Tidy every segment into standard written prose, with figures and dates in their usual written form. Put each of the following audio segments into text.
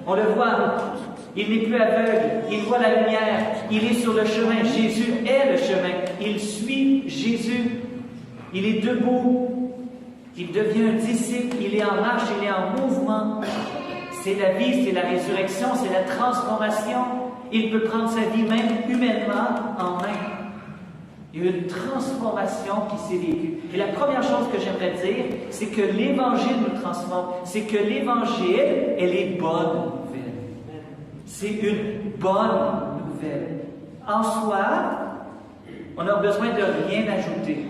On le voit, il n'est plus aveugle, il voit la lumière, il est sur le chemin. Jésus est le chemin. Il suit Jésus. Il est debout. Il devient un disciple. Il est en marche, il est en mouvement. C'est la vie, c'est la résurrection, c'est la transformation. Il peut prendre sa vie même humainement en main. Il y a une transformation qui s'est vécue. Et la première chose que j'aimerais dire, c'est que l'Évangile nous transforme. C'est que l'Évangile, elle est bonne nouvelle. C'est une bonne nouvelle. En soi, on n'a besoin de rien ajouter.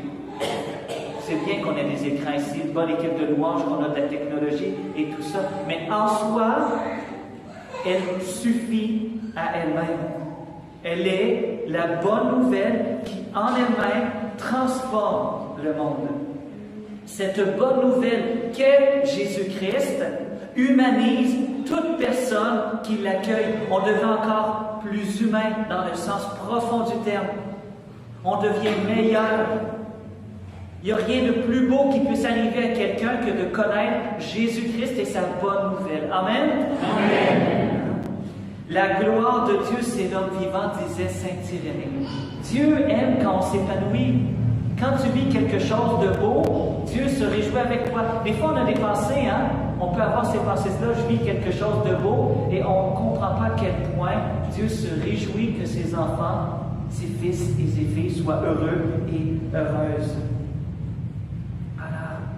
C'est bien qu'on ait des écrans ici, une bonne équipe de louanges, qu'on a de la technologie et tout ça. Mais en soi, elle suffit à elle-même. Elle est la bonne nouvelle qui, en elle-même, transforme le monde. Cette bonne nouvelle qu'est Jésus-Christ humanise toute personne qui l'accueille. On devient encore plus humain dans le sens profond du terme. On devient meilleur. Il n'y a rien de plus beau qui puisse arriver à quelqu'un que de connaître Jésus-Christ et sa bonne nouvelle. Amen? Amen. La gloire de Dieu, c'est l'homme vivant, disait saint Irénée. Dieu aime quand on s'épanouit. Quand tu vis quelque chose de beau, Dieu se réjouit avec toi. Des fois, on a des pensées, hein? On peut avoir ces pensées-là, je vis quelque chose de beau, et on ne comprend pas à quel point Dieu se réjouit que ses enfants, ses fils et ses filles soient heureux et heureuses.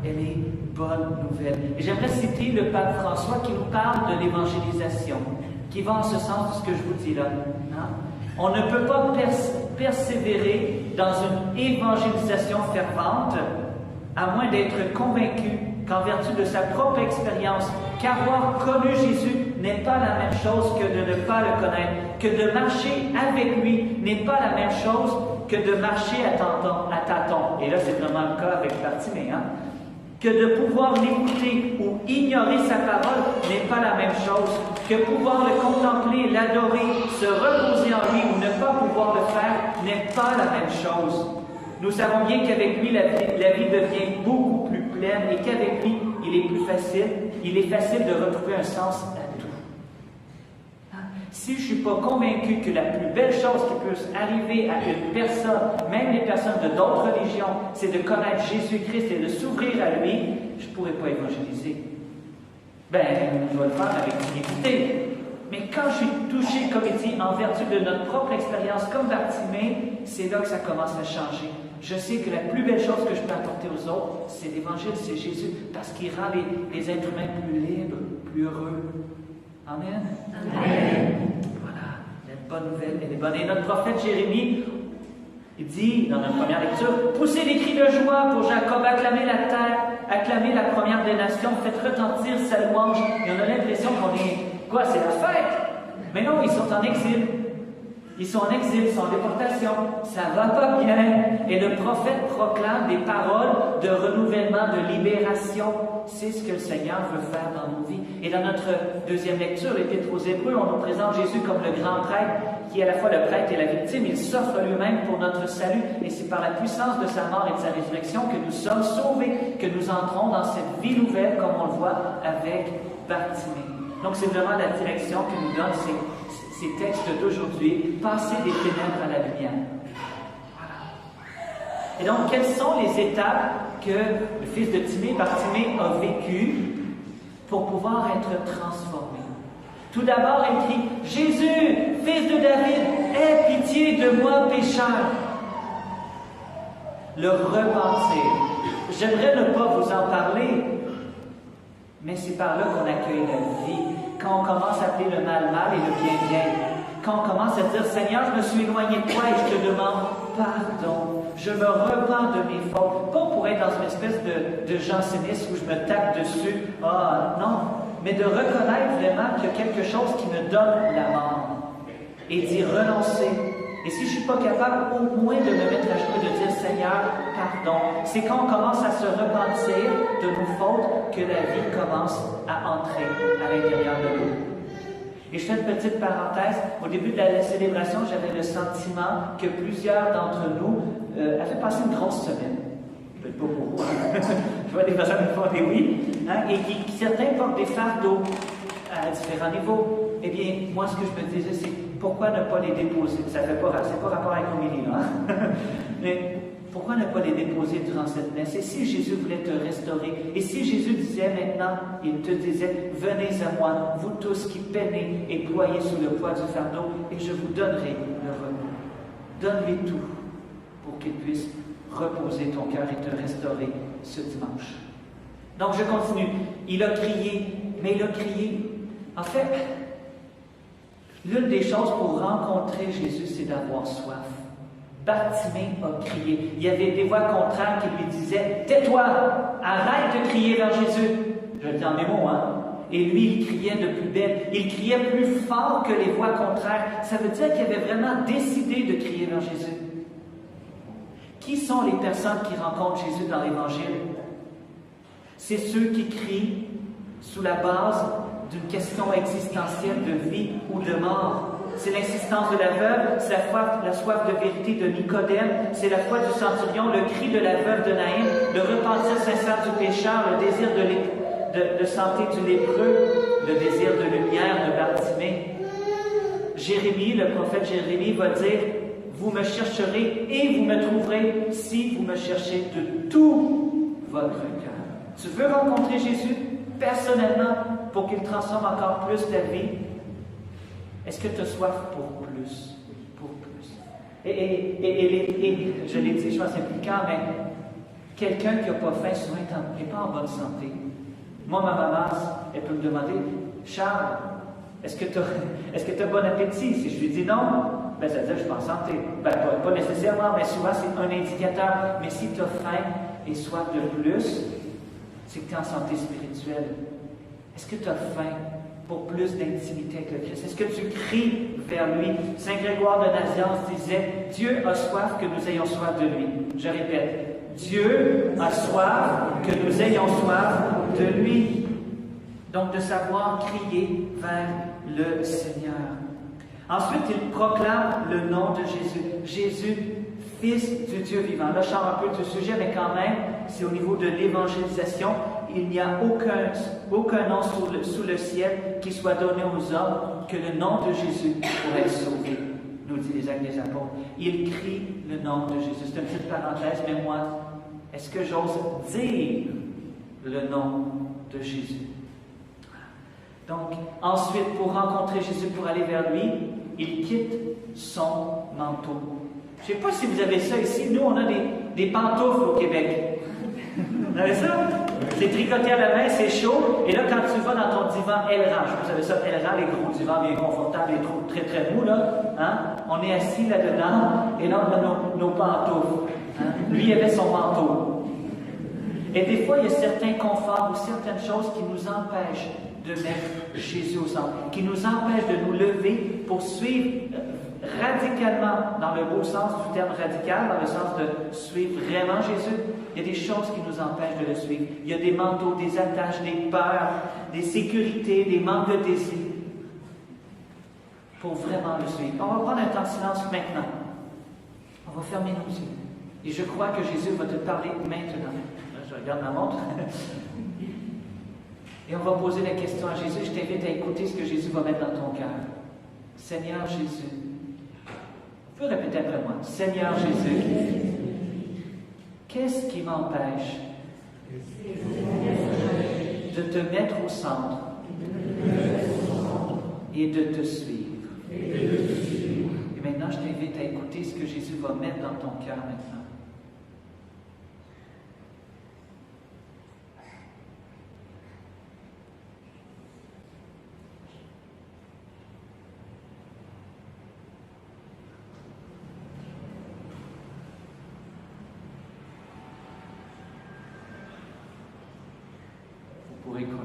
Elle est bonne nouvelle. Et j'aimerais citer le pape François qui nous parle de l'évangélisation, qui va en ce sens de ce que je vous dis là. Hein? On ne peut pas persévérer dans une évangélisation fervente à moins d'être convaincu qu'en vertu de sa propre expérience, qu'avoir connu Jésus n'est pas la même chose que de ne pas le connaître, que de marcher avec lui n'est pas la même chose que de marcher à tâtons. Et là, c'est vraiment le cas avec Bartimée, hein? Que de pouvoir l'écouter ou ignorer sa parole n'est pas la même chose, que pouvoir le contempler, l'adorer, se reposer en lui ou ne pas pouvoir le faire n'est pas la même chose. Nous savons bien qu'avec lui, la vie devient beaucoup plus pleine et qu'avec lui, il est facile de retrouver un sens à tout. Si je ne suis pas convaincu que la plus belle chose qui peut arriver à une personne, même les personnes de d'autres religions, c'est de connaître Jésus-Christ et de s'ouvrir à lui, je ne pourrais pas évangéliser. Je vais le faire avec dignité. Mais quand je suis touché, comme il dit, en vertu de notre propre expérience, comme Bartimée, c'est là que ça commence à changer. Je sais que la plus belle chose que je peux apporter aux autres, c'est l'Évangile, c'est Jésus, parce qu'il rend les êtres humains plus libres, plus heureux. Amen. Amen. Voilà, la bonne nouvelle, elle est bonne. Et notre prophète Jérémie, il dit, dans notre première lecture, « Poussez des cris de joie pour Jacob, acclamez la terre, acclamez la première des nations, faites retentir sa louange. » Et on a l'impression qu'on est, quoi, c'est la fête? Mais non, ils sont en exil. Ils sont en exil, ils sont en déportation. Ça ne va pas bien. Et le prophète proclame des paroles de renouvellement, de libération. C'est ce que le Seigneur veut faire dans nos vies. Et dans notre deuxième lecture, l'Épître aux Hébreux, on nous présente Jésus comme le grand prêtre, qui est à la fois le prêtre et la victime. Il s'offre lui-même pour notre salut. Et c'est par la puissance de sa mort et de sa résurrection que nous sommes sauvés, que nous entrons dans cette vie nouvelle, comme on le voit avec Bartimée. Donc c'est vraiment la direction que nous donnent ces textes d'aujourd'hui, passer des ténèbres à la lumière. Voilà. Et donc, quelles sont les étapes que le fils de Timée, Bartimée, a vécues pour pouvoir être transformé? Tout d'abord, il crie « Jésus, fils de David, aie pitié de moi, pécheur !» Le repentir. J'aimerais ne pas vous en parler, mais c'est par là qu'on accueille la vie. Quand on commence à appeler le mal mal et le bien bien. Quand on commence à dire « Seigneur, je me suis éloigné de toi et je te demande pardon. Je me repens de mes fautes. » Pas pour être dans une espèce de jansénisme où je me tape dessus. Ah non, mais de reconnaître vraiment qu'il y a quelque chose qui me donne la mort. Et d'y renoncer. Et si je ne suis pas capable au moins de me mettre à genoux et de dire « Seigneur, pardon », c'est quand on commence à se repentir de nos fautes que la vie commence à entrer à l'intérieur de nous. Et je fais une petite parenthèse. Au début de la célébration, j'avais le sentiment que plusieurs d'entre nous avaient passé une grosse semaine. Peut-être pas beaucoup, hein? Je vois des personnes qui font des oui. Hein? Et certains portent des fardeaux à différents niveaux. Eh bien, moi, ce que je me disais, c'est pourquoi ne pas les déposer? Ça fait pas, c'est pas rapport avec l'homélie, là. Mais pourquoi ne pas les déposer durant cette messe? Et si Jésus voulait te restaurer, et si Jésus disait maintenant, il te disait, venez à moi, vous tous qui peinez et ployez sous le poids du fardeau, et je vous donnerai le repos. Donne-lui tout pour qu'il puisse reposer ton cœur et te restaurer ce dimanche. Donc je continue. Il a crié, mais il a crié. En fait, l'une des choses pour rencontrer Jésus, c'est d'avoir soif. Bartimée a crié. Il y avait des voix contraires qui lui disaient « Tais-toi! Arrête de crier vers Jésus! » Je le dis en mes mots, hein? Et lui, il criait de plus belle. Il criait plus fort que les voix contraires. Ça veut dire qu'il avait vraiment décidé de crier vers Jésus. Qui sont les personnes qui rencontrent Jésus dans l'Évangile? C'est ceux qui crient sous la base d'une question existentielle de vie ou de mort. C'est l'insistance de la veuve, c'est la soif de vérité de Nicodème, c'est la foi du centurion, le cri de la veuve de Naïm, le repentir sincère du pécheur, le désir de santé du lépreux, le désir de lumière de Bartimée. Jérémie, le prophète Jérémie, va dire « Vous me chercherez et vous me trouverez si vous me cherchez de tout votre cœur. » Tu veux rencontrer Jésus personnellement pour qu'il transforme encore plus ta vie? Est-ce que tu as soif pour plus? Pour plus. Et je l'ai dit, je pense que c'est plus clair, mais quelqu'un qui n'a pas faim, souvent n'est pas en bonne santé. Moi, ma maman, elle peut me demander, Charles, est-ce que tu as bon appétit? Si je lui dis non, ben, ça veut dire que je suis pas en santé. Ben, pas nécessairement, mais souvent c'est un indicateur. Mais si tu as faim et soif de plus, c'est que tu es en santé spirituelle. Est-ce que tu as faim pour plus d'intimité avec le Christ? Est-ce que tu cries vers lui? Saint Grégoire de Nazianze disait, Dieu a soif que nous ayons soif de lui. Je répète, Dieu a soif que nous ayons soif de lui. Donc de savoir crier vers le Seigneur. Ensuite, il proclame le nom de Jésus. Jésus, Fils du Dieu vivant. Là, je sors un peu du sujet, mais quand même, c'est au niveau de l'évangélisation. Il n'y a aucun nom sous le ciel qui soit donné aux hommes que le nom de Jésus pour être sauvé, nous dit les Actes des Apôtres. Il crie le nom de Jésus. C'est une petite parenthèse, mais moi, est-ce que j'ose dire le nom de Jésus? Donc, ensuite, pour rencontrer Jésus, pour aller vers lui, il quitte son manteau. Je ne sais pas si vous avez ça ici. Nous, on a des pantoufles au Québec. Vous avez ça? C'est tricoté à la main, c'est chaud. Et là, quand tu vas dans ton divan L-rang, vous savez ça, L-rang, les gros divans bien confortables, les trous très très mous, là. Hein? On est assis là-dedans, et là, on a nos pantoufles. Hein? Lui, il avait son manteau. Et des fois, il y a certains conforts ou certaines choses qui nous empêchent de mettre Jésus au centre, qui nous empêchent de nous lever pour suivre radicalement, dans le beau sens du terme radical, dans le sens de suivre vraiment Jésus. Il y a des choses qui nous empêchent de le suivre. Il y a des manteaux, des attaches, des peurs, des sécurités, des manques de désir pour vraiment le suivre. On va prendre un temps de silence maintenant. On va fermer nos yeux. Et je crois que Jésus va te parler maintenant. Là, je regarde ma montre. Et on va poser la question à Jésus. Je t'invite à écouter ce que Jésus va mettre dans ton cœur. Seigneur Jésus, vous pouvez répéter après moi. Seigneur Jésus, qu'est-ce qui m'empêche de te mettre au centre et de te suivre? Et maintenant, je t'invite à écouter ce que Jésus va mettre dans ton cœur maintenant.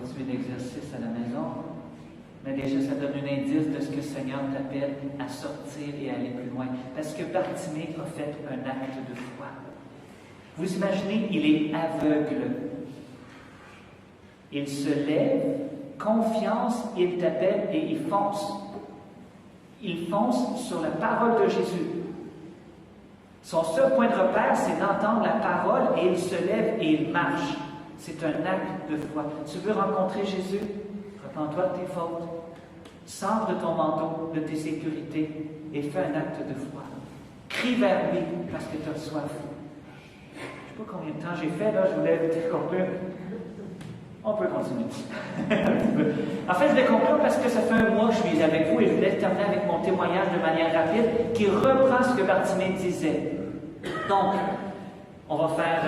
Continuer l'exercice à la maison, mais déjà ça donne un indice de ce que le Seigneur t'appelle à sortir et à aller plus loin. Parce que Bartimée a fait un acte de foi. Vous imaginez, il est aveugle. Il se lève, confiance, il t'appelle et il fonce. Il fonce sur la parole de Jésus. Son seul point de repère, c'est d'entendre la parole et il se lève et il marche. C'est un acte de foi. Tu veux rencontrer Jésus? Repends-toi de tes fautes. Sors de ton manteau, de tes sécurités et fais un acte de foi. Crie vers lui parce que tu as soif. Je ne sais pas combien de temps j'ai fait, là, je voulais conclure. On peut continuer. En fait, je vais conclure parce que ça fait un mois que je suis avec vous et je voulais terminer avec mon témoignage de manière rapide qui reprend ce que Bartimée disait. Donc, on va faire...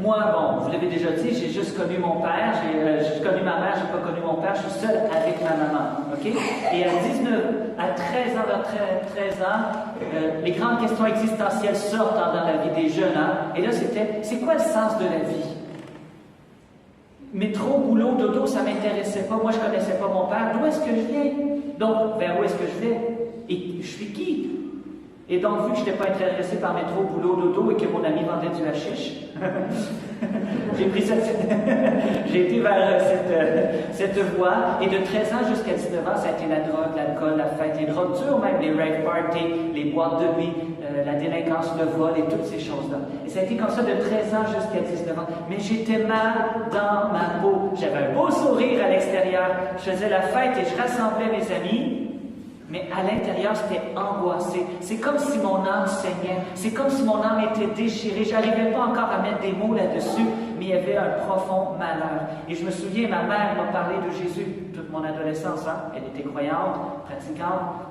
moi, bon, vous l'avez déjà dit, j'ai juste connu mon père, j'ai connu ma mère, je n'ai pas connu mon père, je suis seul avec ma maman. OK? Et à 13 ans, les grandes questions existentielles sortent dans la vie des jeunes. Hein? Et là, c'était, c'est quoi le sens de la vie? Métro, boulot, dodo, ça ne m'intéressait pas. Moi, je ne connaissais pas mon père. D'où est-ce que je viens? Donc, vers où est-ce que je vais? Et je suis qui? Et donc, vu que je n'étais pas intéressé par métro, boulot, dodo et que mon ami vendait du hashish, j'ai été vers cette voie. Et de 13 ans jusqu'à 19 ans, ça a été la drogue, l'alcool, la fête, les drogues dures même, les rave parties, les boîtes de nuit, la délinquance, le vol et toutes ces choses-là. Et ça a été comme ça de 13 ans jusqu'à 19 ans. Mais j'étais mal dans ma peau. J'avais un beau sourire à l'extérieur. Je faisais la fête et je rassemblais mes amis. Mais à l'intérieur, c'était angoissé. C'est comme si mon âme saignait. C'est comme si mon âme était déchirée. Je n'arrivais pas encore à mettre des mots là-dessus, mais il y avait un profond malheur. Et je me souviens, ma mère m'a parlé de Jésus toute mon adolescence. Hein? Elle était croyante, pratiquante.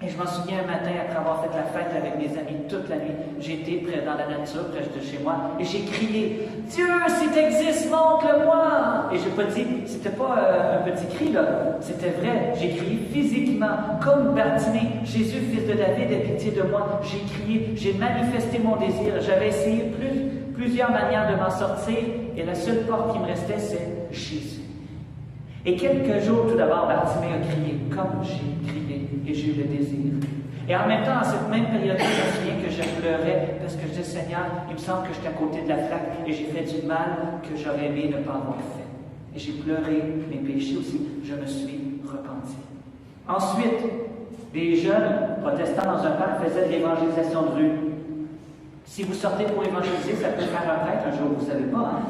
Et je m'en souviens un matin, après avoir fait la fête avec mes amis toute la nuit, j'étais près dans la nature, près de chez moi, et j'ai crié « Dieu, si tu existes, montre-le-moi » Et je n'ai pas dit, c'était pas un petit cri, là, c'était vrai. J'ai crié physiquement, comme Bartimée, « Jésus, fils de David, aie pitié de moi » J'ai crié, j'ai manifesté mon désir. J'avais essayé plusieurs manières de m'en sortir, et la seule porte qui me restait, c'est Jésus. Et quelques jours, tout d'abord, Bartimée a crié comme j'ai crié, et j'ai eu le désir. Et en même temps, à cette même période, je me souviens que je pleurais parce que je disais, Seigneur, il me semble que j'étais à côté de la flaque et j'ai fait du mal que j'aurais aimé ne pas avoir fait. Et j'ai pleuré mes péchés aussi. Je me suis repenti. Ensuite, des jeunes protestants dans un parc faisaient de l'évangélisation de rue. Si vous sortez pour évangéliser, ça peut faire un prêtre un jour, vous ne savez pas, hein?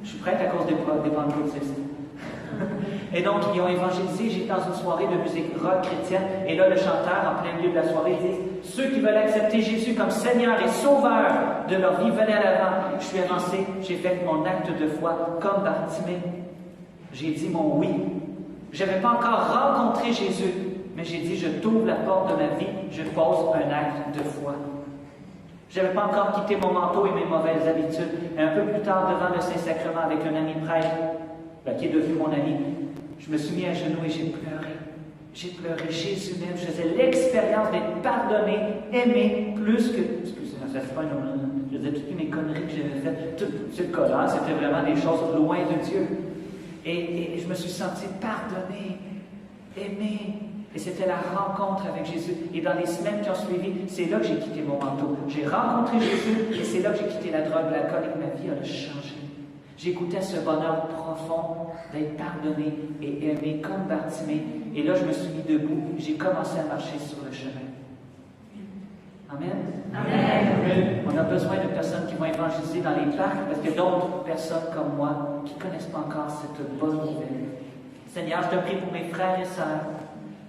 Je suis prêtre à cause des pentecôtistes. Et donc, ils ont évangélisé. J'étais dans une soirée de musique rock chrétienne. Et là, le chanteur, en plein milieu de la soirée, dit « Ceux qui veulent accepter Jésus comme Seigneur et Sauveur de leur vie, venez à l'avant. » Je suis avancé. J'ai fait mon acte de foi comme Bartimée. J'ai dit mon oui. Je n'avais pas encore rencontré Jésus, mais j'ai dit « Je t'ouvre la porte de ma vie. Je pose un acte de foi. » Je n'avais pas encore quitté mon manteau et mes mauvaises habitudes. Et un peu plus tard, devant le Saint-Sacrement, avec un ami prêtre, qui est devenu mon ami, je me suis mis à genoux et j'ai pleuré. J'ai pleuré. Jésus m'aime. Je faisais l'expérience d'être pardonné, aimé, plus que... Excusez-moi, ça c'est pas une... Je disais toutes mes conneries que j'avais faites. Tout ce cas-là, c'était vraiment des choses loin de Dieu. Et je me suis senti pardonné, aimé. Et c'était la rencontre avec Jésus. Et dans les semaines qui ont suivi, c'est là que j'ai quitté mon manteau. J'ai rencontré Jésus et c'est là que j'ai quitté la drogue, l'alcool et que ma vie a changé. J'ai goûté à ce bonheur profond d'être pardonné et aimé comme Bartimée. Et là, je me suis mis debout. J'ai commencé à marcher sur le chemin. Amen. Amen. On a besoin de personnes qui vont évangéliser dans les parcs parce que d'autres personnes comme moi qui ne connaissent pas encore cette bonne nouvelle. Seigneur, je te prie pour mes frères et sœurs,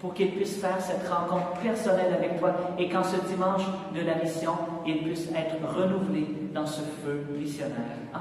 pour qu'ils puissent faire cette rencontre personnelle avec toi et qu'en ce dimanche de la mission, ils puissent être renouvelés dans ce feu missionnaire. Amen.